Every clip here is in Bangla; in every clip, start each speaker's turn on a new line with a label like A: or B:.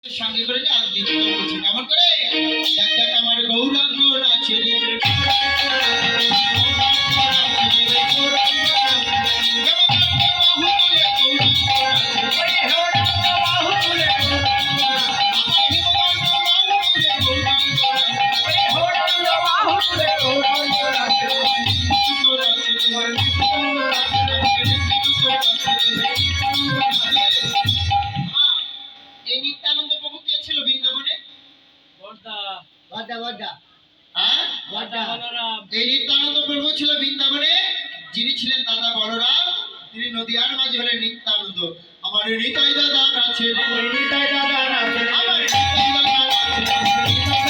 A: সঙ্গে করে আর দিতে বলছি কেমন করে দেখ দেখ আমার গৌরাঙ্গ নাচে রে যিনি ছিলেন দাদা বলরাম তিনি নদিয়ার মাঝে হলেন নিত্যানন্দ। আমার নিতাই দাদা নাচে নিতাই দাদা নাচে আমার নিতাই দাদা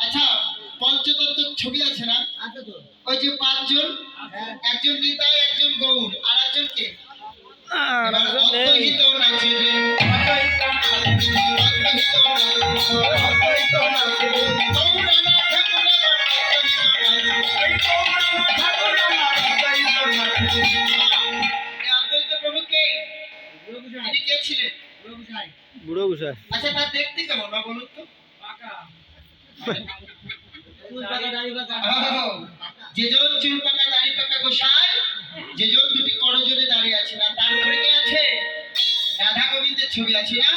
A: আচ্ছা পঞ্চতত্ত্ব ছবি আছে না ওই যে পাঁচজন একজন নিতাই একজন গৌর আর একজন কে অদ্বৈত নাচে রে
B: বুড়ো গোসাই।
A: আচ্ছা তার দেখতে কেমন না বলুন তো যেজন চুল পাকা দাড়ি পাকা গোসাই যেজন দুটি করজোড়ে দাঁড়িয়ে আছে না তারপরে কে আছে রাধা গোবিন্দের ছবি আছে না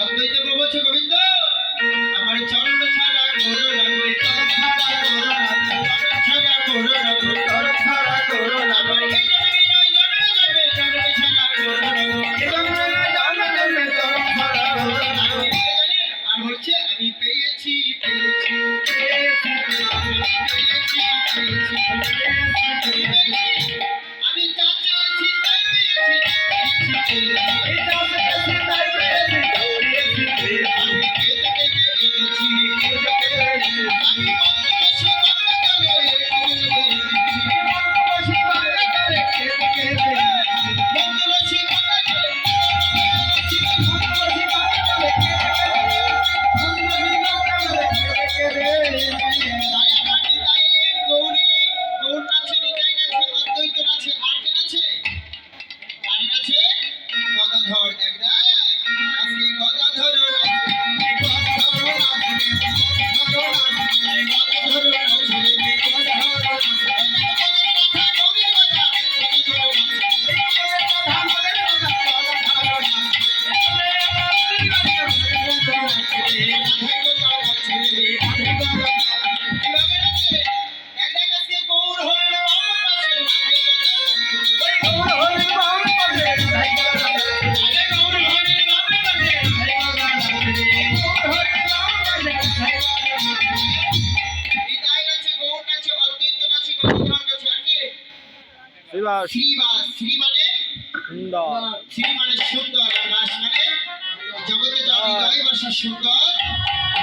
A: অদ্বৈত প্রভু বলছে গোবিন্দ আমার চরণ ছাড়া গৌর রাখো চরণ ছাড়া গৌর রাখো চরণ ছাড়া গৌর রাখো চরণ ছাড়া গৌর রাখো এই জন্মে নয় জন্মে জন্মে চরণ ছাড়া গৌর রাখো এই জন্মে নয় জন্মে জন্মে চরণ ছাড়া গৌর রাখো আর হচ্ছে আমি পেয়েছি পেয়েছি আমি যা চেয়েছি তাই পেয়েছি সুন্দর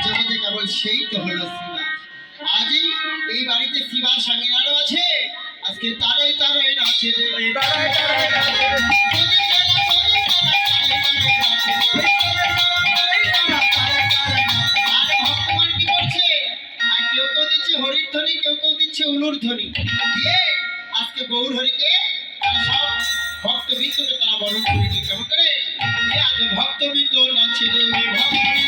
A: জগতে কেবল সেই তো হলো শ্রীবাস। আজই এই বাড়িতে শ্রীবাস স্বামীনারও আছে আজকে তারাই তারাই নাচে আর ভক্তগণ কি করছে আর কেউ কেউ দিচ্ছে হরির ধ্বনি কেউ কেউ দিচ্ছে উলুর ধ্বনি দিয়ে আজকে গৌর হরিকে তারা সব ভক্তবৃন্দকে তারা বরণ করে দিচ্ছে কেমন করে আজ ভক্তবৃন্দ নাচে রে ভক্ত